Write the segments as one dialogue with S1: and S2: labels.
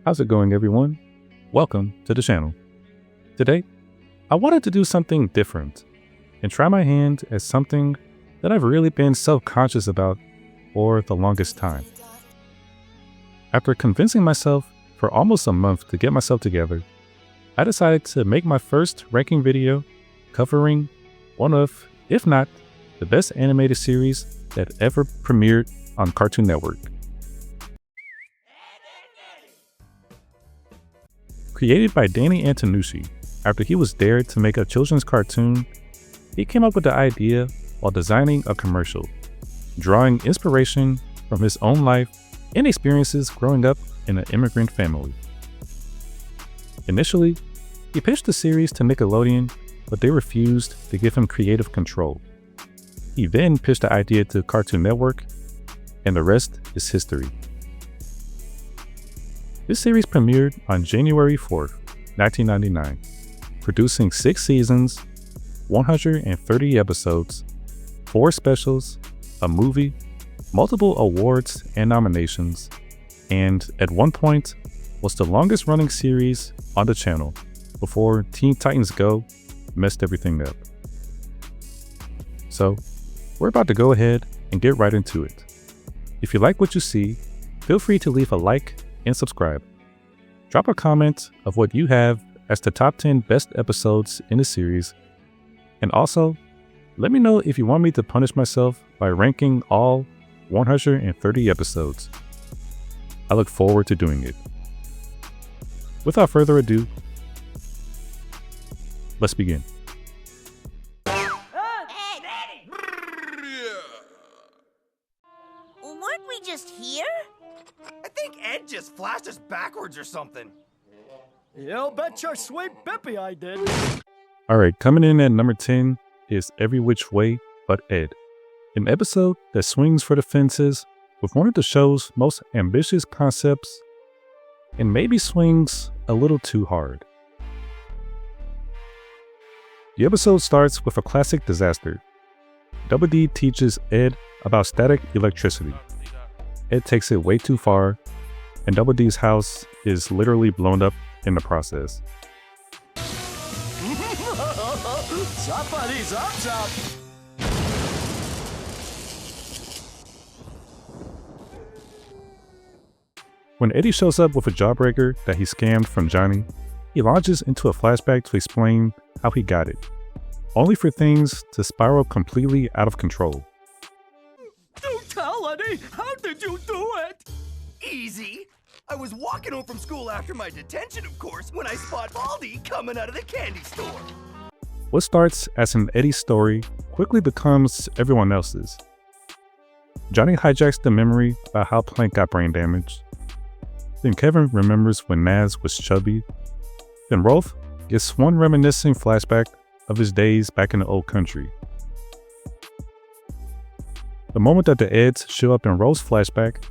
S1: How's it going, everyone? Welcome to the channel. Today, I wanted to do something different and try my hand at something that I've really been self-conscious about for the longest time. After convincing myself for almost a month to get myself together, I decided to make my first ranking video covering one of, if not, the best animated series that ever premiered on Cartoon Network. Created by Danny Antonucci, after he was dared to make a children's cartoon, he came up with the idea while designing a commercial, drawing inspiration from his own life and experiences growing up in an immigrant family. Initially, he pitched the series to Nickelodeon, but they refused to give him creative control. He then pitched the idea to Cartoon Network, and the rest is history. This series premiered on January 4th, 1999, producing 6 seasons, 130 episodes, 4 specials, a movie, multiple awards and nominations, and at one point was the longest running series on the channel before Teen Titans Go messed everything up. So, we're about to go ahead and get right into it. If you like what you see, feel free to leave a like and subscribe. Drop a comment of what you have as the top 10 best episodes in the series, and also let me know if you want me to punish myself by ranking all 130 episodes. I look forward to doing it. Without further ado, let's begin.
S2: Weren't we just here?
S3: I think Ed just flashed us backwards or something.
S4: You bet your sweet bippy I did.
S1: Alright, coming in at number 10 is Every Which Way But Ed, an episode that swings for the fences with one of the show's most ambitious concepts and maybe swings a little too hard. The episode starts with a classic disaster. Double D teaches Ed about static electricity. Ed takes it way too far, and Double D's house is literally blown up in the process.
S4: Zoppity zop zop.
S1: When Eddie shows up with a jawbreaker that he scammed from Johnny, he launches into a flashback to explain how he got it, only for things to spiral completely out of control.
S4: Do tell, Eddie! How did you do it?
S3: Easy. I was walking home from school after my detention, of course, when I spot Baldy coming out of the candy store.
S1: What starts as an Eddie story quickly becomes everyone else's. Johnny hijacks the memory about how Plank got brain damaged. Then Kevin remembers when Naz was chubby. Then Rolf gets one reminiscing flashback of his days back in the old country. The moment that the Eds show up in Rolf's flashback,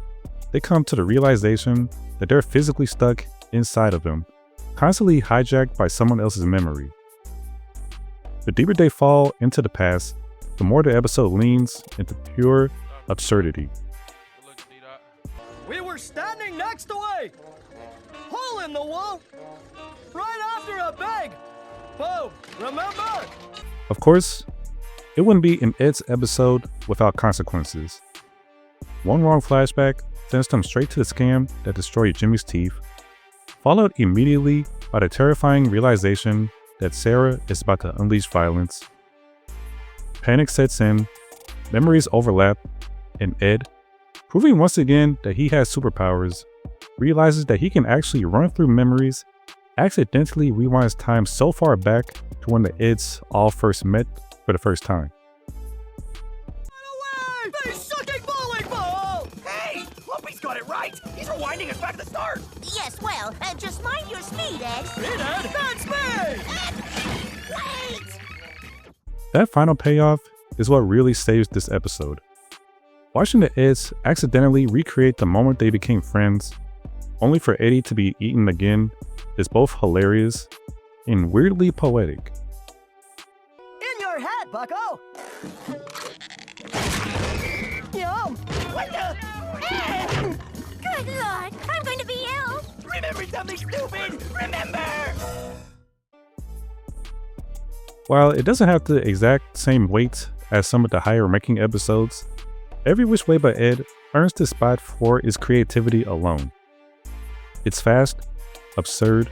S1: they come to the realization that they're physically stuck inside of him, constantly hijacked by someone else's memory. The deeper they fall into the past, the more the episode leans into pure absurdity.
S4: We were standing next to a hole in the wall, right after a bag. Boom, remember?
S1: Of course, it wouldn't be an Ed's episode without consequences. One wrong flashback sends them straight to the scam that destroyed Jimmy's teeth, followed immediately by the terrifying realization that Sarah is about to unleash violence. Panic sets in, memories overlap, and Ed, proving once again that he has superpowers, realizes that he can actually run through memories, accidentally rewinds time so far back to when the Eds all first met for the first time.
S4: Away! Face-sucking bowling ball!
S3: Hey, Lumpy's got it right. He's rewinding us back to the start.
S2: Yes, well, just mind your speed, Ed.
S4: Speed, Ed! That's me!
S2: Wait!
S1: That final payoff is what really saves this episode. Watching the Eds accidentally recreate the moment they became friends, only for Eddie to be eaten again, is both hilarious and weirdly poetic.
S4: In your head, bucko! Yum!
S3: What the?
S2: Good Lord, I'm going to be ill.
S3: Remember something stupid, remember!
S1: While it doesn't have the exact same weight as some of the higher ranking episodes, Every Which Way by Ed earns this spot for its creativity alone. It's fast, absurd,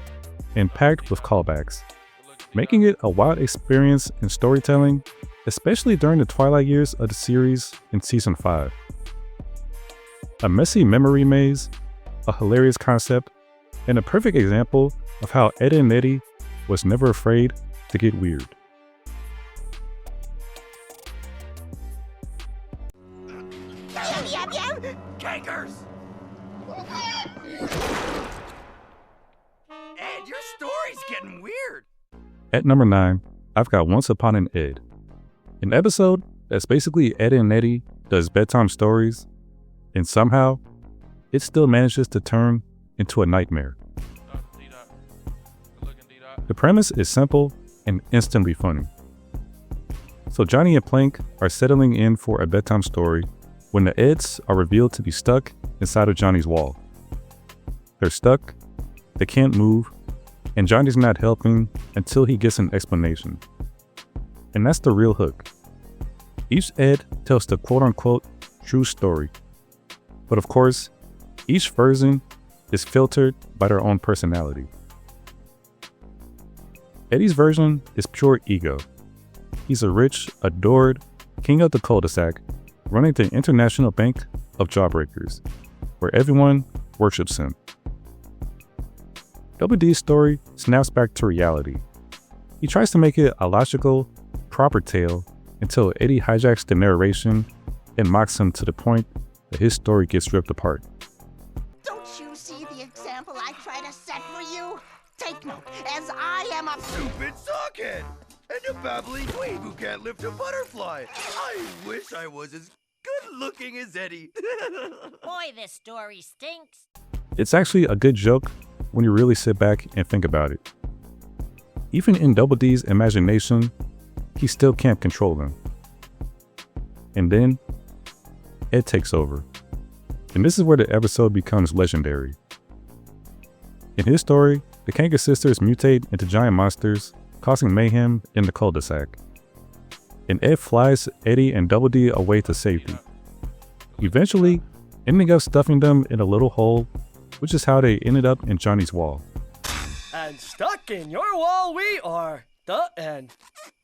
S1: and packed with callbacks, making it a wild experience in storytelling, especially during the twilight years of the series in Season 5. A messy memory maze, a hilarious concept, and a perfect example of how Edd'n Eddy was never afraid to get weird.
S2: Yum, yum, yum.
S3: Cankers! Ed, your story's getting weird.
S1: At number 9, I've got Once Upon an Ed, an episode that's basically Edd'n Eddy does bedtime stories, and somehow it still manages to turn into a nightmare. The premise is simple and instantly funny. So Johnny and Plank are settling in for a bedtime story when the Eds are revealed to be stuck inside of Johnny's wall. They're stuck, they can't move, and Johnny's not helping until he gets an explanation. And that's the real hook. Each Ed tells the quote-unquote true story. But of course, each version is filtered by their own personality. Eddie's version is pure ego. He's a rich, adored king of the cul-de-sac, running the international bank of jawbreakers, where everyone worships him. Double D's story snaps back to reality. He tries to make it a logical, proper tale until Eddie hijacks the narration and mocks him to the point that his story gets ripped apart.
S2: Don't you see the example I try to set for you? Take note, as I am a
S3: Stupid sockhead! And a babbling dweeb who can't lift a butterfly. I wish I was as good looking as Eddie.
S2: boy, this story stinks.
S1: It's actually a good joke when you really sit back and think about it. Even in Double D's imagination, he still can't control them. And then, Ed takes over. And this is where the episode becomes legendary. In his story, the Kanker sisters mutate into giant monsters, causing mayhem in the cul-de-sac. And Ed flies Eddie and Double D away to safety, eventually ending up stuffing them in a little hole, which is how they ended up in Johnny's wall.
S4: And stuck in your wall we are. The end.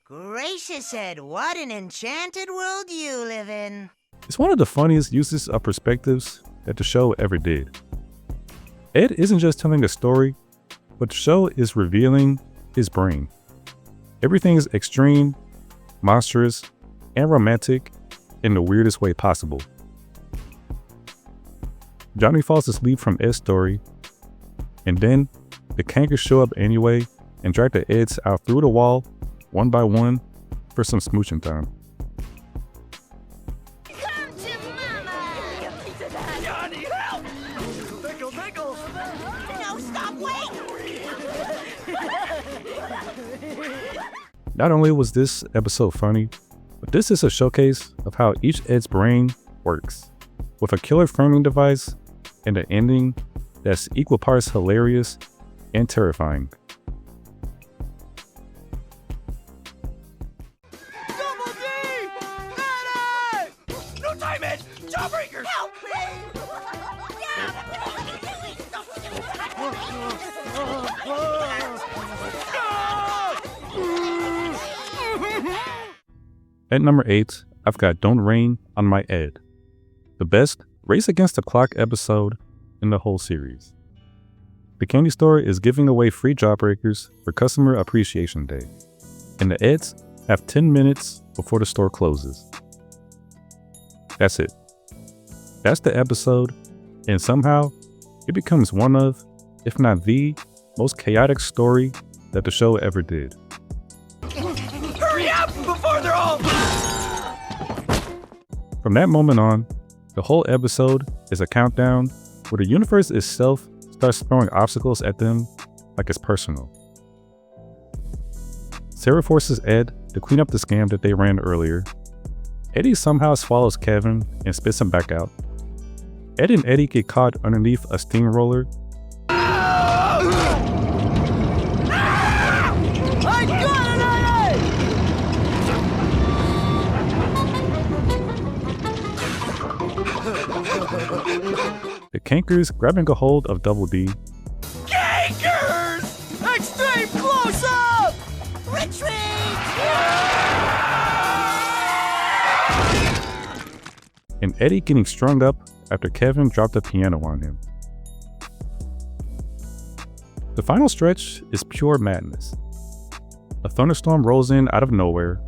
S2: Gracious, Ed, what an enchanted world you live in.
S1: It's one of the funniest uses of perspectives that the show ever did. Ed isn't just telling a story, but the show is revealing his brain. Everything is extreme, monstrous, and romantic in the weirdest way possible. Johnny falls asleep from Ed's story, and then the Kankers show up anyway and drag the Eds out through the wall, one by one, for some smooching time.
S2: Come to Mama!
S3: Johnny, help!
S4: Pickle, pickles.
S2: No, stop, wait!
S1: Not only was this episode funny, but this is a showcase of how each Ed's brain works, with a killer framing device and an ending that's equal parts hilarious and terrifying.
S4: Double D! Eddie!
S3: No time, Ed! Jawbreakers!
S2: Help me!
S1: At number 8, I've got Don't Rain on My Ed, the best race against the clock episode in the whole series. The candy store is giving away free jawbreakers for Customer Appreciation Day, and the Eds have 10 minutes before the store closes. That's it. That's the episode, and somehow it becomes one of, if not the, most chaotic story that the show ever did.
S3: Hurry up before they're all...
S1: From that moment on, the whole episode is a countdown where the universe itself starts throwing obstacles at them like it's personal. Sarah forces Ed to clean up the scam that they ran earlier. Eddie somehow swallows Kevin and spits him back out. Ed and Eddie get caught underneath a steamroller.
S4: I got it,
S1: The cankers grabbing a hold of Double D,
S3: Gankers!
S4: Extreme close-up!
S2: Retreat!
S1: and Eddie getting strung up after Kevin dropped a piano on him. The final stretch is pure madness. A thunderstorm rolls in out of nowhere.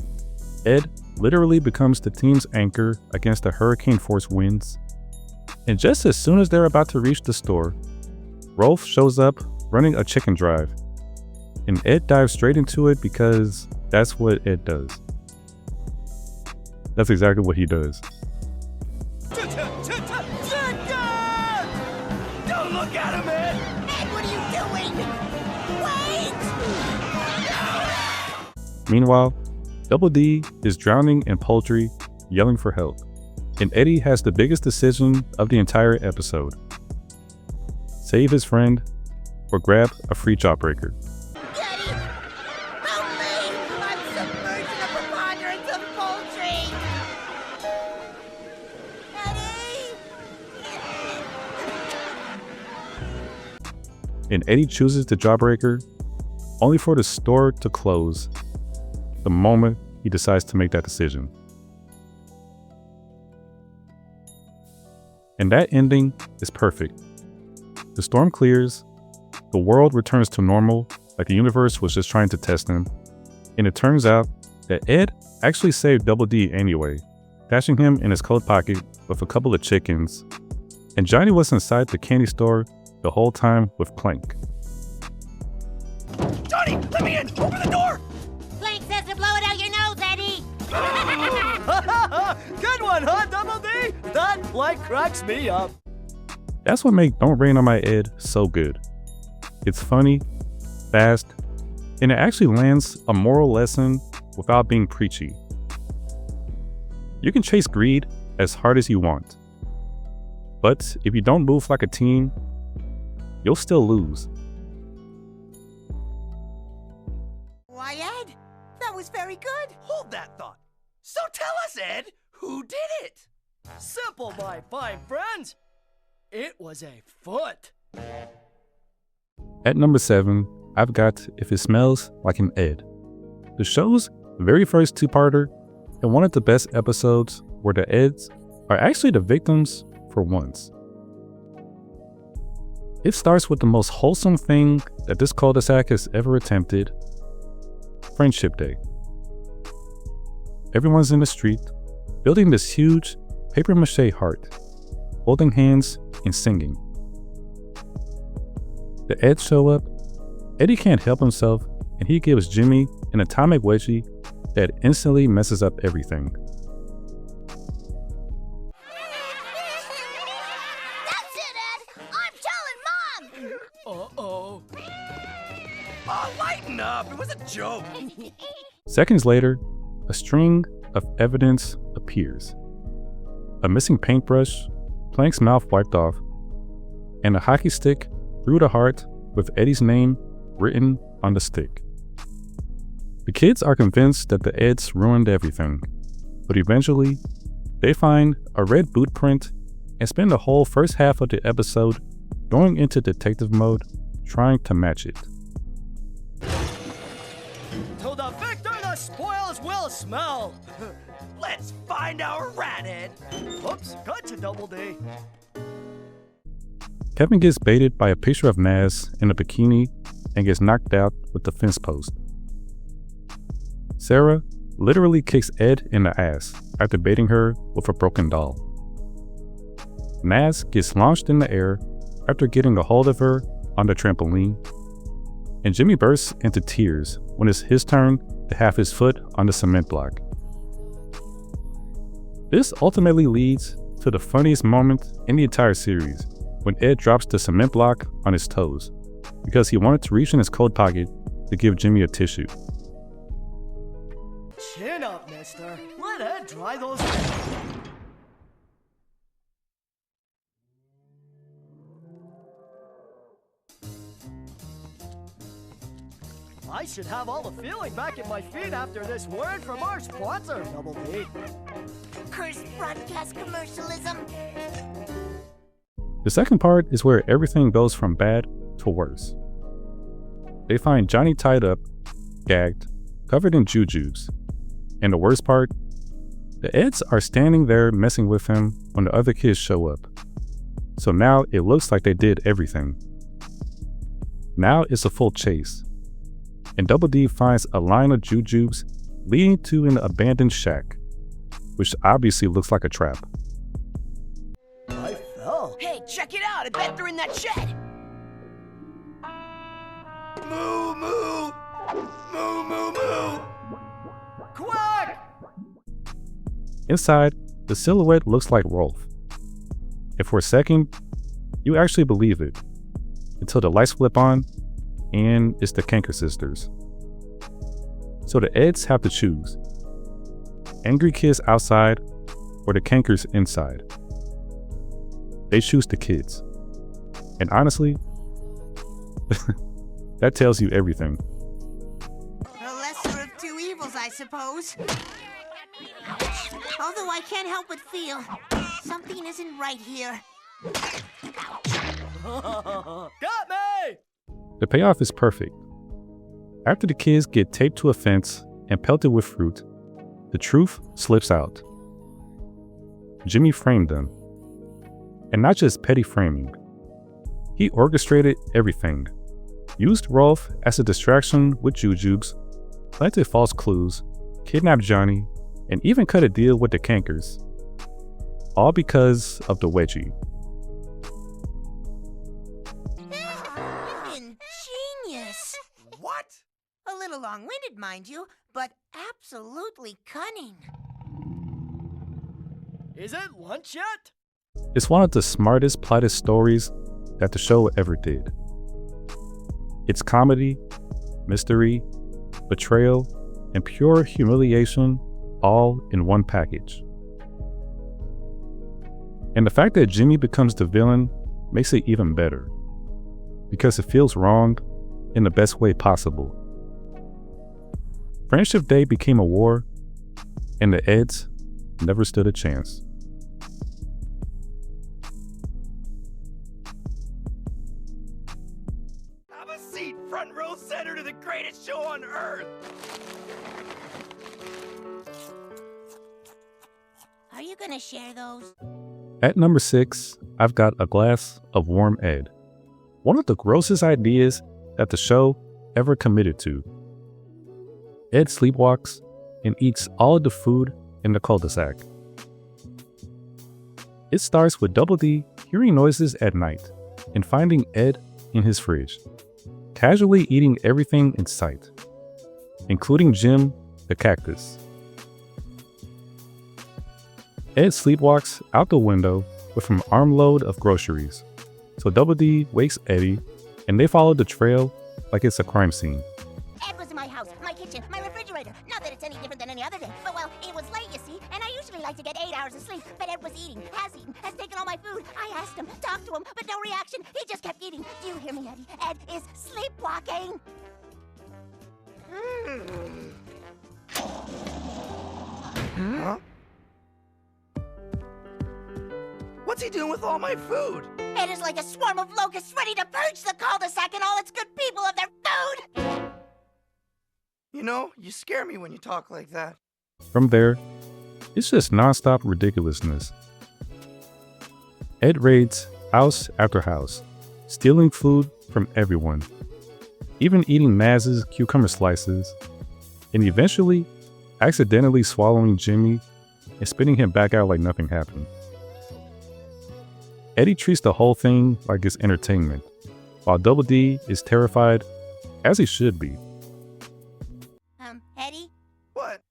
S1: Ed literally becomes the team's anchor against the hurricane-force winds. And just as soon as they're about to reach the store, Rolf shows up running a chicken drive. And Ed dives straight into it because that's what Ed does. That's exactly what he does.
S3: Don't look at him, Ed!
S2: Ed, what are you doing? Wait!
S1: Meanwhile, Double D is drowning in poultry, yelling for help. And Eddie has the biggest decision of the entire episode. Save his friend or grab a free jawbreaker.
S2: Daddy! Help me! I'm submerged in the preponderance of poultry! Daddy!
S1: And Eddie chooses the jawbreaker only for the store to close the moment he decides to make that decision. And that ending is perfect. The storm clears, the world returns to normal, like the universe was just trying to test him, and it turns out that Ed actually saved Double D anyway, stashing him in his coat pocket with a couple of chickens, and Johnny was inside the candy store the whole time with Plank.
S3: Johnny, let me in! Open the door!
S2: Plank says to blow it out your nose, Eddie!
S4: Good one, huh, Double D? That like cracks me up.
S1: That's what makes Don't Rain on My Ed so good. It's funny, fast, and it actually lands a moral lesson without being preachy. You can chase greed as hard as you want, but if you don't move like a team, you'll still lose.
S2: Why, Ed? That was very good.
S3: Hold that thought. So tell us, Ed, who did it?
S4: Simple, my fine friends. It was a foot.
S1: At number 7, I've got If It Smells Like an Ed. The show's very first two-parter and one of the best episodes where the Eds are actually the victims for once. It starts with the most wholesome thing that this cul-de-sac has ever attempted, Friendship Day. Everyone's in the street, building this huge papier-mâché heart, holding hands and singing. The Eds show up, Eddie can't help himself, and he gives Jimmy an atomic wedgie that instantly messes up everything.
S2: That's it, Ed! I'm telling Mom!
S4: Uh-oh.
S3: Oh, lighten up! It was a joke!
S1: Seconds later, a string of evidence appears. A missing paintbrush, Plank's mouth wiped off, and a hockey stick through the heart with Eddie's name written on the stick. The kids are convinced that the Eds ruined everything, but eventually, they find a red boot print and spend the whole first half of the episode going into detective mode trying to match it.
S4: To the victor, the spoils will smell.
S3: Let's find our rat, Ed!
S4: Oops, gotcha, Double D.
S1: Kevin gets baited by a picture of Naz in a bikini and gets knocked out with the fence post. Sarah literally kicks Ed in the ass after baiting her with a broken doll. Naz gets launched in the air after getting a hold of her on the trampoline, and Jimmy bursts into tears when it's his turn to have his foot on the cement block. This ultimately leads to the funniest moment in the entire series, when Ed drops the cement block on his toes, because he wanted to reach in his coat pocket to give Jimmy a tissue.
S4: Chin up, mister. Let Ed dry those. I should have all the feeling back in my feet after this word from our sponsor, Double D.
S2: Cursed broadcast commercialism.
S1: The second part is where everything goes from bad to worse. They find Johnny tied up, gagged, covered in jujubes. And the worst part, the Eds are standing there messing with him when the other kids show up. So now it looks like they did everything. Now it's a full chase. And Double D finds a line of jujubes leading to an abandoned shack, which obviously looks like a trap.
S4: I fell.
S5: Hey, check it out! I bet they're in that shed!
S3: Moo, moo! Moo, moo, moo!
S4: Quack!
S1: Inside, the silhouette looks like Rolf. And for a second, you actually believe it, until the lights flip on, and it's the Canker sisters. So the Eds have to choose. Angry kids outside, or the Cankers inside. They choose the kids. And honestly, that tells you everything.
S2: The lesser of two evils, I suppose. Although I can't help but feel something isn't right here.
S4: Got me!
S1: The payoff is perfect. After the kids get taped to a fence and pelted with fruit, the truth slips out. Jimmy framed them. And not just petty framing. He orchestrated everything. Used Rolf as a distraction with jujubes, planted false clues, kidnapped Johnny, and even cut a deal with the Cankers. All because of the wedgie.
S2: Ingenious.
S3: What?
S2: A little long-winded, mind you, but absolutely cunning.
S4: Is it lunch yet?
S1: It's one of the smartest plotted stories that the show ever did. It's comedy, mystery, betrayal, and pure humiliation all in one package. And the fact that Jimmy becomes the villain makes it even better, because it feels wrong in the best way possible. Friendship Day became a war, and the Eds never stood a chance.
S3: Have a seat, front row center to the greatest show on earth!
S2: Are you gonna share those?
S1: At number 6, I've got a glass of warm Ed. One of the grossest ideas that the show ever committed to. Ed sleepwalks and eats all of the food in the cul-de-sac. It starts with Double D hearing noises at night and finding Ed in his fridge, casually eating everything in sight, including Jim the cactus. Ed sleepwalks out the window with an armload of groceries, so Double D wakes Eddie and they follow the trail like it's a crime scene.
S2: Ed was in my house, my kitchen, my refrigerator. Not that it's any different than any other day, but well, it was late, you see, and I usually like to get 8 hours of sleep. But Ed was eating, has taken all my food. I asked him, talked to him, but no reaction. He just kept eating. Do you hear me, Eddie? Ed is sleepwalking.
S3: Huh? What's he doing with all my food?
S2: Ed is like a swarm of locusts ready to purge the cul-de-sac and all its good people of their food.
S3: You know, you scare me when you talk like that.
S1: From there, it's just nonstop ridiculousness. Ed raids house after house, stealing food from everyone, even eating Naz's cucumber slices, and eventually accidentally swallowing Jimmy and spitting him back out like nothing happened. Eddie treats the whole thing like it's entertainment, while Double D is terrified, as he should be.
S2: Eddie?
S3: What?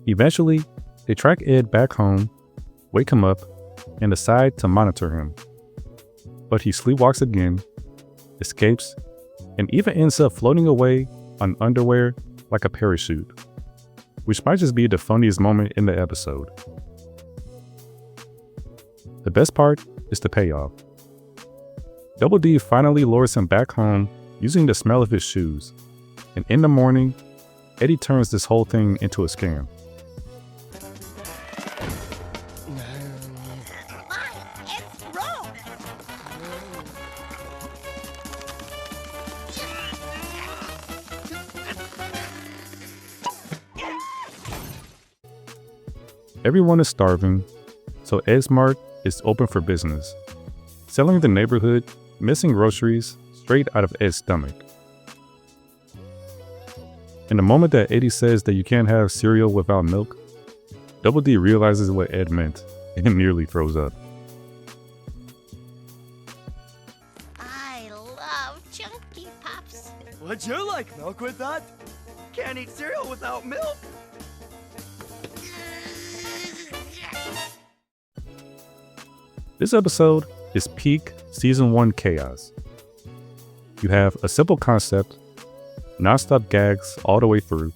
S1: Eventually, they track Ed back home, wake him up, and decide to monitor him. But he sleepwalks again, escapes, and even ends up floating away on underwear like a parachute. which might just be the funniest moment in the episode. The best part is the payoff. Double D finally lures him back home using the smell of his shoes, and in the morning, Eddie turns this whole thing into a scam.
S2: It's wrong.
S1: Everyone is starving, so Ed's Mart is open for business, selling the neighborhood missing groceries straight out of Ed's stomach. In the moment that Eddie says that you can't have cereal without milk, Double D realizes what Ed meant and nearly throws up.
S2: I love chunky pops.
S4: Would you like milk with that?
S3: Can't eat cereal without milk.
S1: This episode is peak Season 1 chaos. You have a simple concept, non-stop gags all the way through,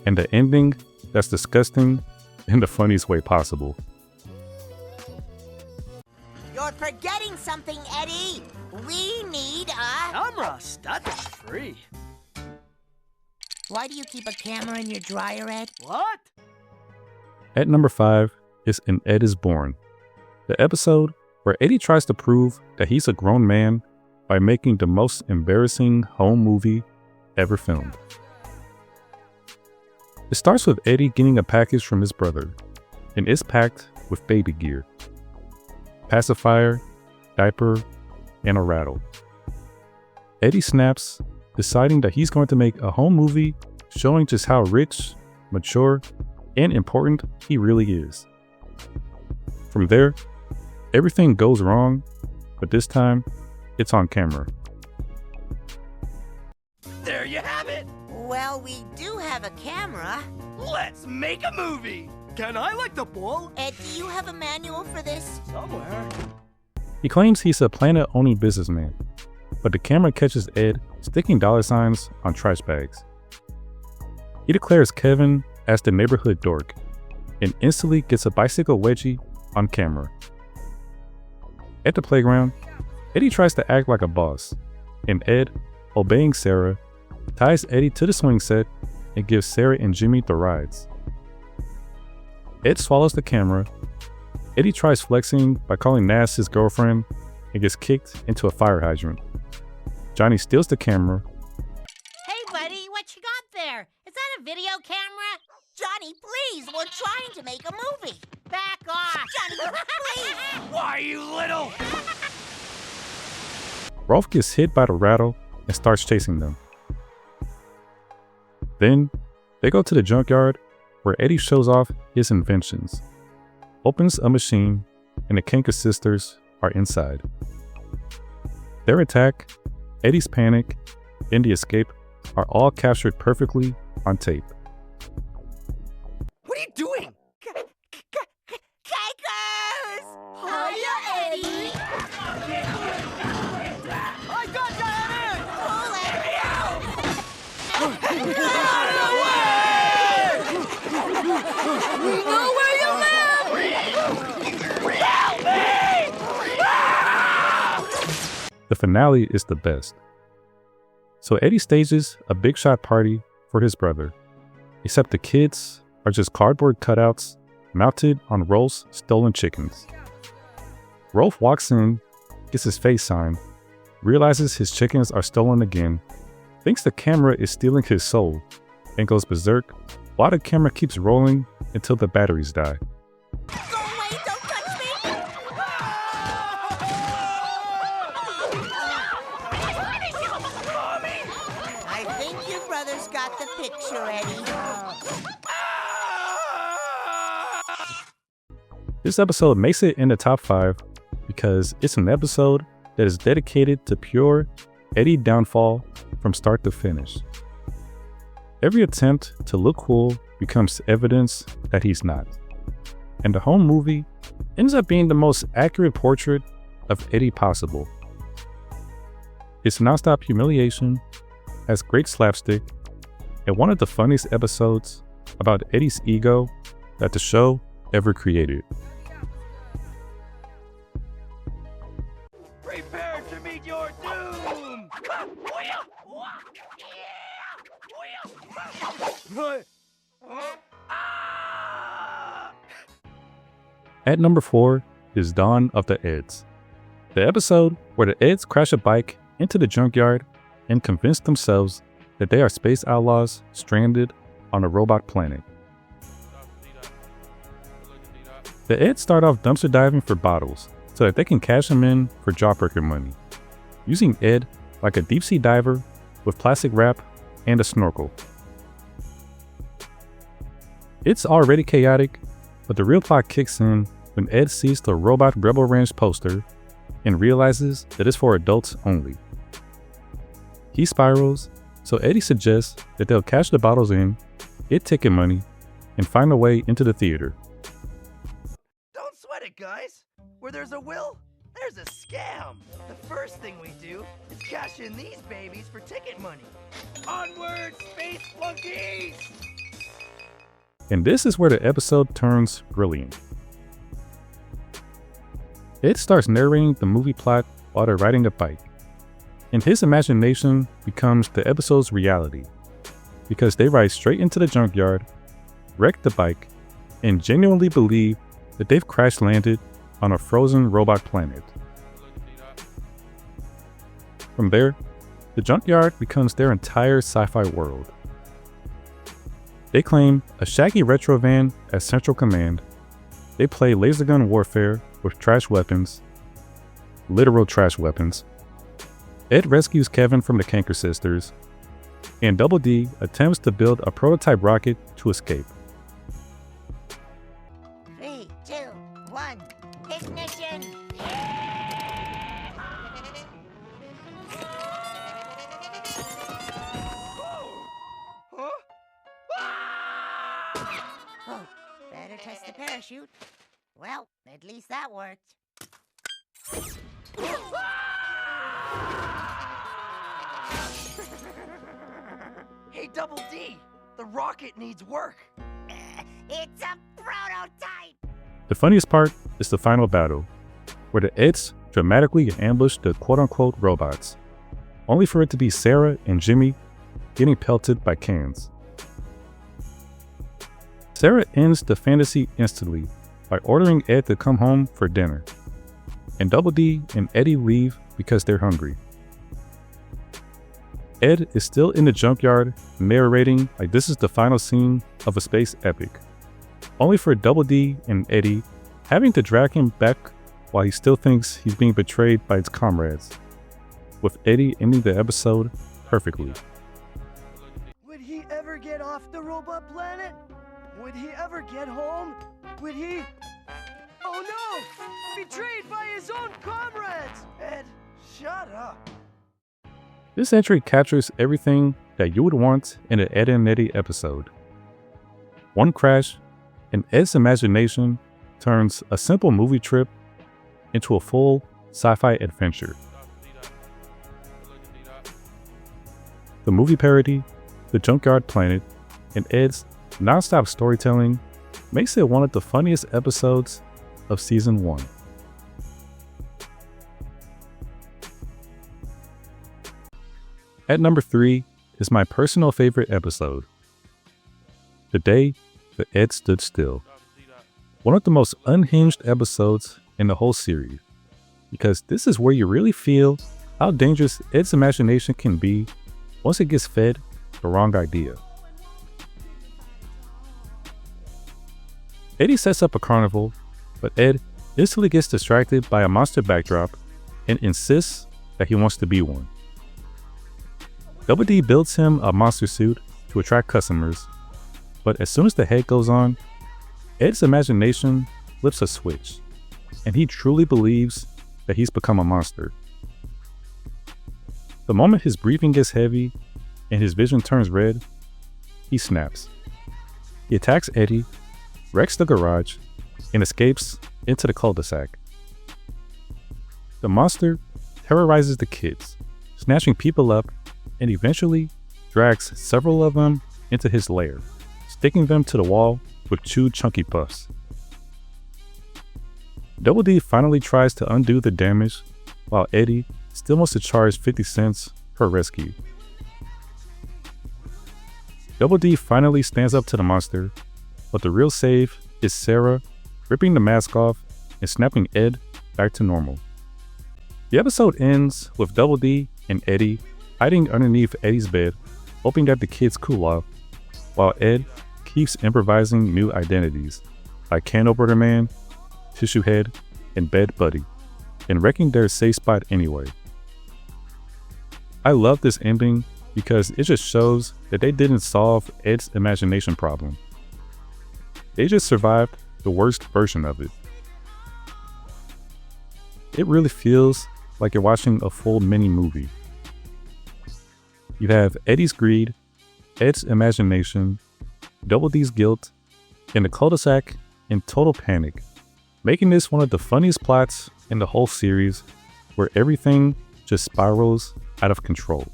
S1: and the ending that's disgusting in the funniest way possible.
S2: You're forgetting something, Eddie. We need a...
S4: Camera, that's free.
S2: Why do you keep a camera in your dryer, Ed?
S4: What?
S1: At number 5 is An Ed is Born, the episode where Eddie tries to prove that he's a grown man by making the most embarrassing home movie ever filmed. It starts with Eddie getting a package from his brother, and it's packed with baby gear, pacifier, diaper, and a rattle. Eddie snaps, deciding that he's going to make a home movie showing just how rich, mature, and important he really is. From there, everything goes wrong, but this time, it's on camera.
S3: There you have it.
S2: Well, we do have a camera.
S3: Let's make a movie.
S4: Can I lick the ball?
S2: Ed, do you have a manual for this?
S4: Somewhere.
S1: He claims he's a planet-owning businessman, but the camera catches Ed sticking dollar signs on trash bags. He declares Kevin as the neighborhood dork, and instantly gets a bicycle wedgie on camera. At the playground, Eddie tries to act like a boss, and Ed, obeying Sarah, ties Eddie to the swing set and gives Sarah and Jimmy the rides. Ed swallows the camera. Eddie tries flexing by calling Nas his girlfriend and gets kicked into a fire hydrant. Johnny steals the camera.
S2: Hey, buddy, what you got there? Is that a video camera? Johnny, please, we're trying to make a movie. Back off. Johnny, please.
S3: Why are you little?
S1: Rolf gets hit by the rattle and starts chasing them. Then, they go to the junkyard where Eddie shows off his inventions, opens a machine, and the Kanker sisters are inside. Their attack, Eddie's panic, and the escape are all captured perfectly on tape.
S3: What are you doing?
S2: Cakers!
S5: Hiya, Eddie!
S4: I got you, Eddie!
S2: Pull it!
S5: We know where you live!
S3: Help me!
S1: The finale is the best. So Eddie stages a big shot party for his brother, except the kids are just cardboard cutouts mounted on Rolf's stolen chickens. Rolf walks in, gets his face signed, realizes his chickens are stolen again, thinks the camera is stealing his soul, and goes berserk while the camera keeps rolling until the batteries die.
S2: Go away, don't touch me! I think your brother's got the picture, Eddie.
S1: This episode makes it in the top 5 because it's an episode that is dedicated to pure Eddie downfall from start to finish. Every attempt to look cool becomes evidence that he's not. And the home movie ends up being the most accurate portrait of Eddie possible. It's nonstop humiliation, has great slapstick, and one of the funniest episodes about Eddie's ego that the show ever created.
S3: Prepare to meet your doom!
S1: At number 4 is Dawn of the Eds, the episode where the Eds crash a bike into the junkyard and convince themselves that they are space outlaws stranded on a robot planet. The Eds start off dumpster diving for bottles so that they can cash them in for jawbreaker money, using Ed like a deep sea diver with plastic wrap and a snorkel. It's already chaotic, but the real plot kicks in when Ed sees the Robot Rebel Ranch poster and realizes that it's for adults only. He spirals, so Eddie suggests that they'll cash the bottles in, get ticket money, and find a way into the theater.
S3: Don't sweat it, guys. Where there's a will, there's a scam. The first thing we do is cash in these babies for ticket money. Onward, space flunkies!
S1: And this is where the episode turns brilliant. Ed starts narrating the movie plot while they're riding a bike, and his imagination becomes the episode's reality, because they ride straight into the junkyard, wreck the bike, and genuinely believe that they've crash-landed on a frozen robot planet. From there, the junkyard becomes their entire sci-fi world. They claim a shaggy retro van as central command. They play laser gun warfare with trash weapons, literal trash weapons. Ed rescues Kevin from the Canker Sisters, and Double D attempts to build a prototype rocket to escape.
S2: 3, 2, 1, ignition! Oh, better test the parachute. Well, at least that worked.
S3: Hey, Double D, the rocket needs work.
S2: It's a prototype!
S1: The funniest part is the final battle, where the Eds dramatically ambush the quote-unquote robots, only for it to be Sarah and Jimmy getting pelted by cans. Sarah ends the fantasy instantly by ordering Ed to come home for dinner, and Double D and Eddie leave because they're hungry. Ed is still in the junkyard narrating like this is the final scene of a space epic, only for Double D and Eddie having to drag him back while he still thinks he's being betrayed by his comrades, with Eddie ending the episode perfectly.
S4: Would he ever get off the robot planet? Would he ever get home? Would he? Oh no! Betrayed by his own comrades!
S3: Ed, shut up.
S1: This entry captures everything that you would want in an Edd'n Eddy episode. One crash, and Ed's imagination turns a simple movie trip into a full sci-fi adventure. The movie parody, the junkyard planet, and Ed's non-stop storytelling makes it one of the funniest episodes of season 1. At number 3 is my personal favorite episode, The Day that Ed Stood Still. One of the most unhinged episodes in the whole series, because this is where you really feel how dangerous Ed's imagination can be once it gets fed the wrong idea. Eddie sets up a carnival, but Ed instantly gets distracted by a monster backdrop and insists that he wants to be one. Double D builds him a monster suit to attract customers, but as soon as the head goes on, Ed's imagination flips a switch, and he truly believes that he's become a monster. The moment his breathing gets heavy and his vision turns red, he snaps. He attacks Eddie, wrecks the garage, and escapes into the cul-de-sac. The monster terrorizes the kids, snatching people up, and eventually drags several of them into his lair, sticking them to the wall with chewed chunky puffs. Double D finally tries to undo the damage, while Eddie still wants to charge 50 cents per rescue. Double D finally stands up to the monster, but the real save is Sarah ripping the mask off and snapping Ed back to normal. The episode ends with Double D and Eddie hiding underneath Eddie's bed, hoping that the kids cool off, while Ed keeps improvising new identities like Can Opener Man, Tissue Head, and Bed Buddy, and wrecking their safe spot anyway. I love this ending because it just shows that they didn't solve Ed's imagination problem. They just survived the worst version of it. It really feels like you're watching a full mini movie. You have Eddie's greed, Ed's imagination, Double D's guilt, and the cul-de-sac in total panic, making this one of the funniest plots in the whole series, where everything just spirals out of control.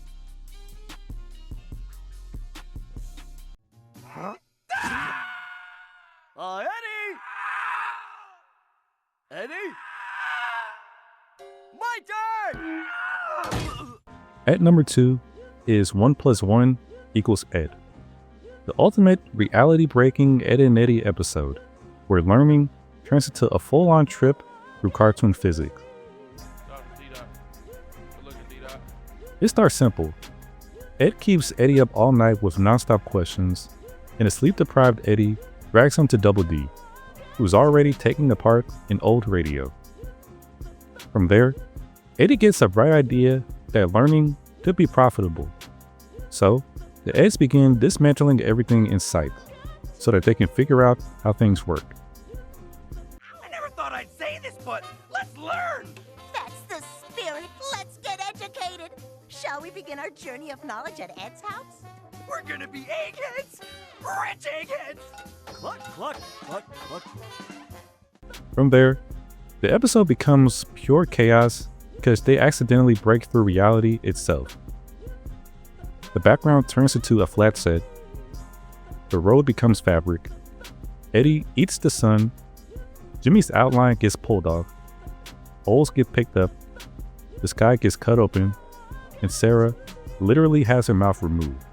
S3: Huh?
S4: Eddie! Eddie? My turn!
S1: At number 2 is 1 + 1 = Ed. The ultimate reality-breaking Edd'n Eddy episode, where learning turns into a full-on trip through cartoon physics. It starts simple. Ed keeps Eddie up all night with non-stop questions, and a sleep-deprived Eddie drags him to Double D, who's already taking apart an old radio. From there, Eddie gets a bright idea that learning could be profitable. So, the Eds begin dismantling everything in sight, so that they can figure out how things work.
S3: I never thought I'd say this, but let's learn!
S2: That's the spirit. Let's get educated. Shall we begin our journey of knowledge at Ed's house?
S3: We're gonna be eggheads! Rich eggheads!
S4: Cluck, cluck, cluck, cluck.
S1: From there, the episode becomes pure chaos because they accidentally break through reality itself. The background turns into a flat set, the road becomes fabric, Eddie eats the sun, Jimmy's outline gets pulled off, holes get picked up, the sky gets cut open, and Sarah literally has her mouth removed.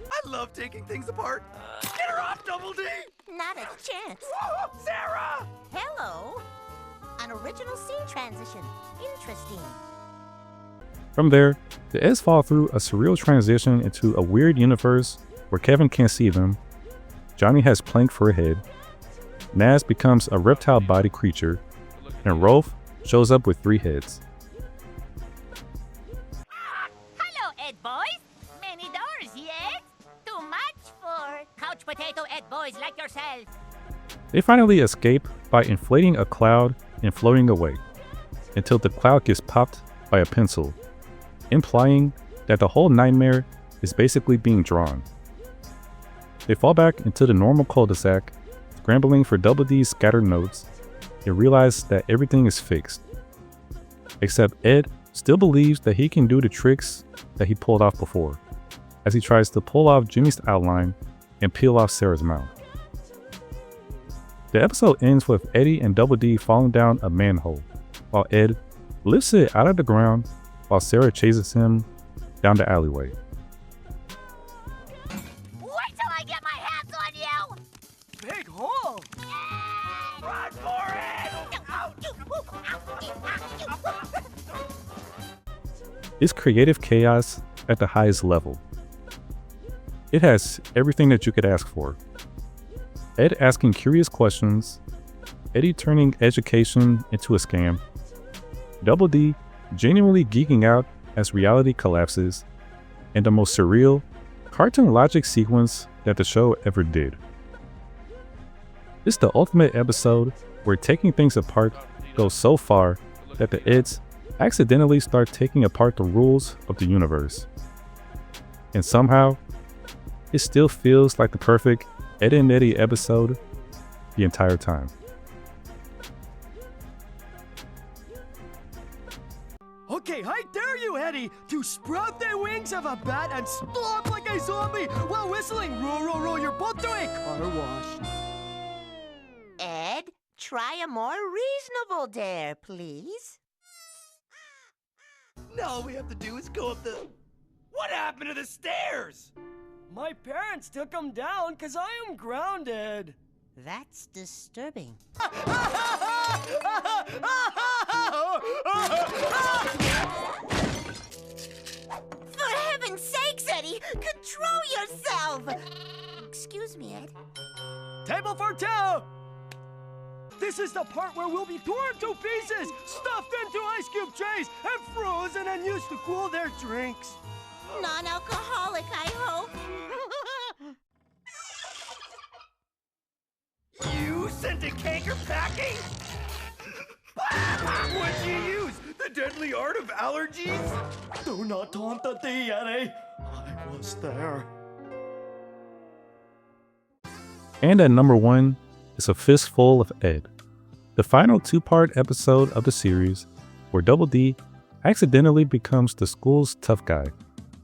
S3: I love taking things apart! Get her off, Double D!
S2: Not a chance.
S3: Whoa, Sarah!
S2: Hello. An original scene transition. Interesting.
S1: From there, the Eds fall through a surreal transition into a weird universe where Kevin can't see them, Johnny has plank for a head, Naz becomes a reptile body creature, and Rolf shows up with 3 heads.
S2: Hello, Ed boys. Many doors yet? Too much for couch potato Ed boys like yourself.
S1: They finally escape by inflating a cloud and floating away, until the cloud gets popped by a pencil, implying that the whole nightmare is basically being drawn. They fall back into the normal cul-de-sac, scrambling for Double D's scattered notes, and realize that everything is fixed. Except Ed still believes that he can do the tricks that he pulled off before, as he tries to pull off Jimmy's outline and peel off Sarah's mouth. The episode ends with Eddie and Double D falling down a manhole, while Ed lifts it out of the ground while Sarah chases him down the alleyway.
S2: Wait till I get my hands on you!
S4: Big hole!
S3: Run for it!
S1: It's creative chaos at the highest level. It has everything that you could ask for. Ed asking curious questions, Eddie turning education into a scam, Double D genuinely geeking out as reality collapses, and the most surreal, cartoon logic sequence that the show ever did. It's the ultimate episode where taking things apart goes so far that the Eds accidentally start taking apart the rules of the universe. And somehow, it still feels like the perfect Edd'n Eddy episode the entire time.
S4: Okay, I dare you, Eddie, to sprout the wings of a bat and stomp like a a zombie while whistling row, row, row your boat to a car wash.
S2: Ed, try a more reasonable dare, please.
S3: Now all we have to do is go up the... What happened to the stairs?
S4: My parents took them down because I am grounded.
S2: That's disturbing. For heaven's sakes, Eddie, control yourself! Excuse me, Ed.
S4: Table for two! This is the part where we'll be torn to pieces, stuffed into ice cube trays, and frozen and used to cool their drinks.
S2: Non-alcoholic, I hope.
S3: You sent a canker packing? What'd you use? The deadly art of allergies?
S4: Do not taunt the Eddie. I was there.
S1: And at number 1 is A Fistful of Ed, the final 2-part episode of the series where Double D accidentally becomes the school's tough guy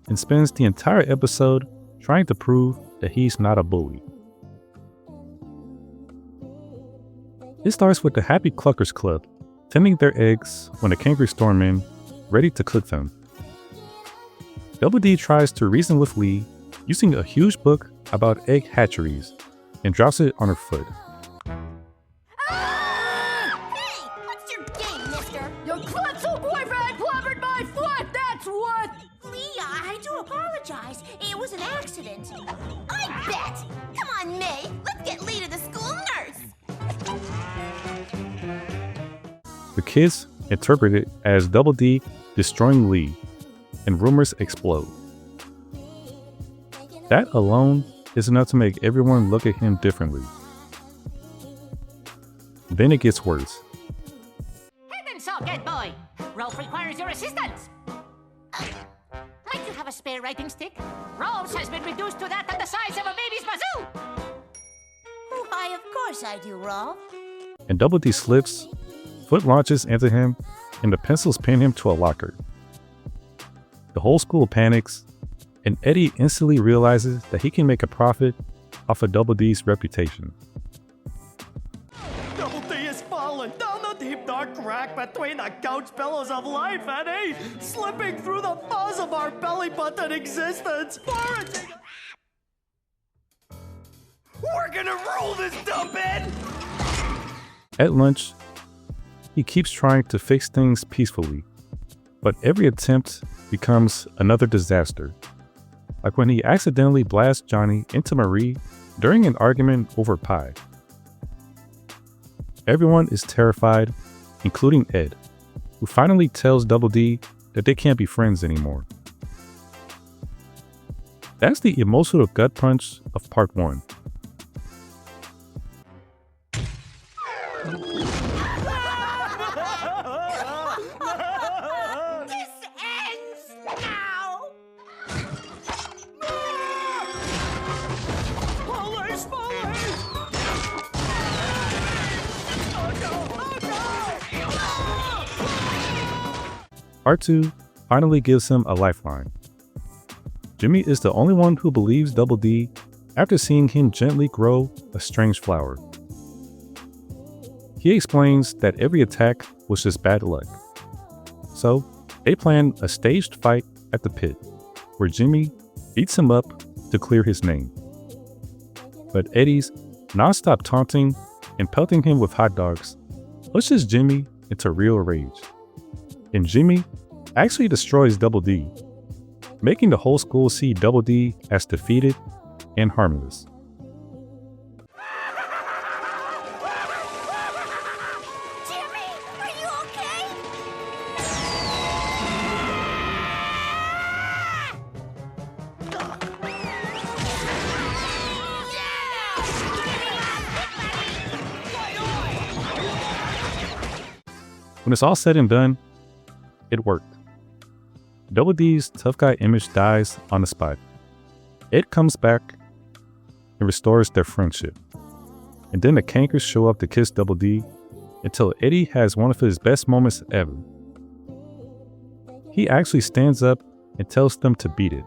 S1: and spends the entire episode trying to prove that he's not a bully. It starts with the Happy Cluckers Club tending their eggs when the kangaroos storm in, ready to cook them. Double D tries to reason with Lee using a huge book about egg hatcheries and drops it on her foot.
S2: Hey, what's your game, mister?
S5: Your klutzel boyfriend clobbered my foot, that's what!
S2: Lee, I do apologize. It was an accident. I bet! Come on, May. Let's get Lee to the school nurse.
S1: The kids interpret it as Double D destroying Lee, and rumors explode. That alone is enough to make everyone look at him differently. Then it gets worse.
S6: Heaven so good boy! Rolf requires your assistance! Might you have a spare writing stick? Rolf's has been reduced to that at the size of a baby's bazoo!
S2: Why, of course I do, Rolf.
S1: And Double D slips, foot launches into him, and the pencils pin him to a locker. The whole school panics, and Eddie instantly realizes that he can make a profit off of Double D's reputation.
S4: Double D is falling down the deep dark crack between the couch pillows of life, Eddie, slipping through the fuzz of our belly button existence. Foraging.
S3: We're gonna roll this dump, Ed!
S1: At lunch, he keeps trying to fix things peacefully, but every attempt becomes another disaster. Like when he accidentally blasts Johnny into Marie during an argument over pie. Everyone is terrified, including Ed, who finally tells Double D that they can't be friends anymore. That's the emotional gut punch of part 1.
S2: This ends now!
S4: Police! Police! Oh no! Oh no!
S1: Part 2 finally gives him a lifeline. Jimmy is the only one who believes Double D after seeing him gently grow a strange flower. He explains that every attack was just bad luck. So, they plan a staged fight at the pit, where Jimmy beats him up to clear his name. But Eddie's non-stop taunting and pelting him with hot dogs pushes Jimmy into real rage. And Jimmy actually destroys Double D, making the whole school see Double D as defeated and harmless.
S2: Jimmy, are you okay?
S1: When it's all said and done, it worked. Double D's tough guy image dies on the spot. Ed comes back and restores their friendship. And then the cankers show up to kiss Double D until Eddie has one of his best moments ever. He actually stands up and tells them to beat it.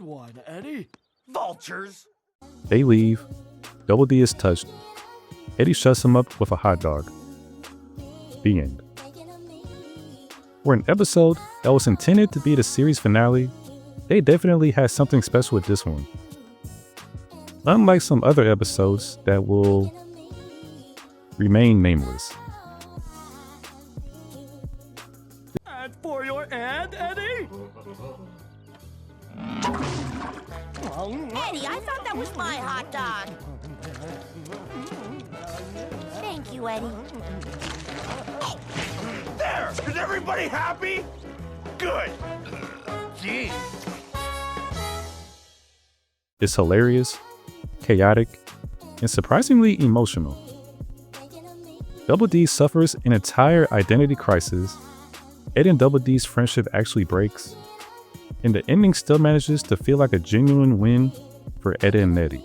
S4: one, Eddie.
S3: Vultures.
S1: They leave. Double D is touched. Eddie shuts him up with a hot dog. The end. For an episode that was intended to be the series finale, they definitely had something special with this one. Unlike some other episodes that will remain nameless.
S4: And for your ad, Eddie?
S2: Eddie, I thought that was my hot dog. Thank you, Eddie.
S3: There! Is everybody happy? Good. Gee.
S1: It's hilarious, chaotic, and surprisingly emotional. Double D suffers an entire identity crisis. Ed and Double D's friendship actually breaks, and the ending still manages to feel like a genuine win for Edd'n Eddy.